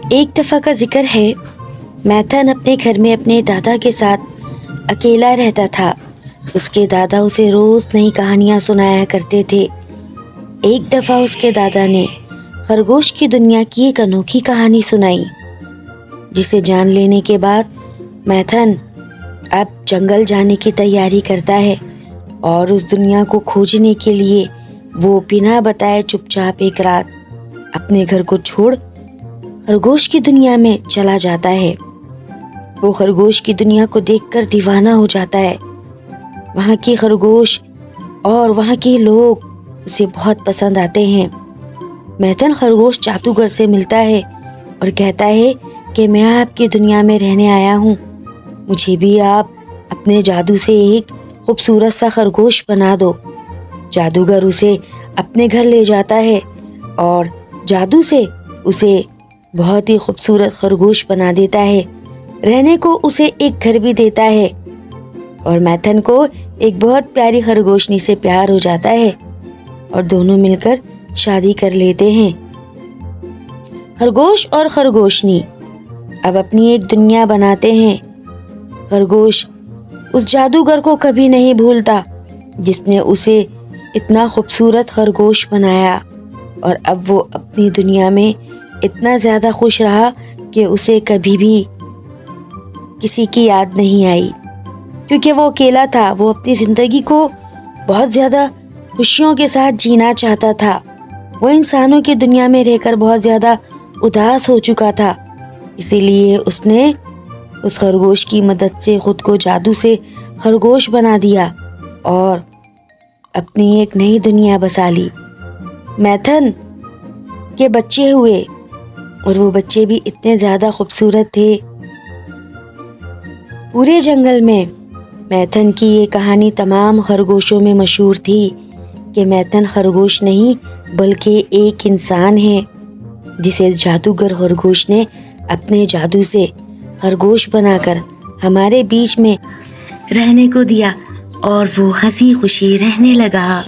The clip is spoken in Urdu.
ایک دفعہ کا ذکر ہے، میتھن اپنے گھر میں اپنے دادا کے ساتھ اکیلا رہتا تھا۔ اس کے دادا اسے روز نئی کہانیاں سنایا کرتے تھے۔ ایک دفعہ اس کے دادا نے خرگوش کی دنیا کی ایک انوکھی کہانی سنائی، جسے جان لینے کے بعد میتھن اب جنگل جانے کی تیاری کرتا ہے اور اس دنیا کو کھوجنے کے لیے وہ بنا بتائے چپ چاپ ایک رات اپنے گھر کو چھوڑ خرگوش کی دنیا میں چلا جاتا ہے۔ وہ خرگوش کی دنیا کو دیکھ کر دیوانہ ہو جاتا ہے۔ وہاں کی خرگوش اور وہاں کے لوگ اسے بہت پسند آتے ہیں۔ میتھن خرگوش جادوگر سے ملتا ہے اور کہتا ہے کہ میں آپ کی دنیا میں رہنے آیا ہوں، مجھے بھی آپ اپنے جادو سے ایک خوبصورت سا خرگوش بنا دو۔ جادوگر اسے اپنے گھر لے جاتا ہے اور جادو سے اسے بہت ہی خوبصورت خرگوش بنا دیتا ہے۔ رہنے کو اسے ایک گھر بھی دیتا ہے اور میتھن کو ایک بہت پیاری خرگوشنی سے پیار ہو جاتا ہے اور دونوں مل کر شادی کر لیتے ہیں۔ خرگوش اور خرگوشنی اب اپنی ایک دنیا بناتے ہیں۔ خرگوش اس جادوگر کو کبھی نہیں بھولتا جس نے اسے اتنا خوبصورت خرگوش بنایا، اور اب وہ اپنی دنیا میں اتنا زیادہ خوش رہا کہ اسے کبھی بھی کسی کی یاد نہیں آئی، کیونکہ وہ اکیلا تھا۔ وہ اپنی زندگی کو بہت زیادہ خوشیوں کے ساتھ جینا چاہتا تھا۔ وہ انسانوں کی دنیا میں رہ کر بہت زیادہ اداس ہو چکا تھا، اسی لیے اس نے اس خرگوش کی مدد سے خود کو جادو سے خرگوش بنا دیا اور اپنی ایک نئی دنیا بسا لی۔ میتھن کے بچے ہوئے اور وہ بچے بھی اتنے زیادہ خوبصورت تھے۔ پورے جنگل میں میتھن کی یہ کہانی تمام خرگوشوں میں مشہور تھی کہ میتھن خرگوش نہیں بلکہ ایک انسان ہے جسے جادوگر خرگوش نے اپنے جادو سے خرگوش بنا کر ہمارے بیچ میں رہنے کو دیا اور وہ ہنسی خوشی رہنے لگا۔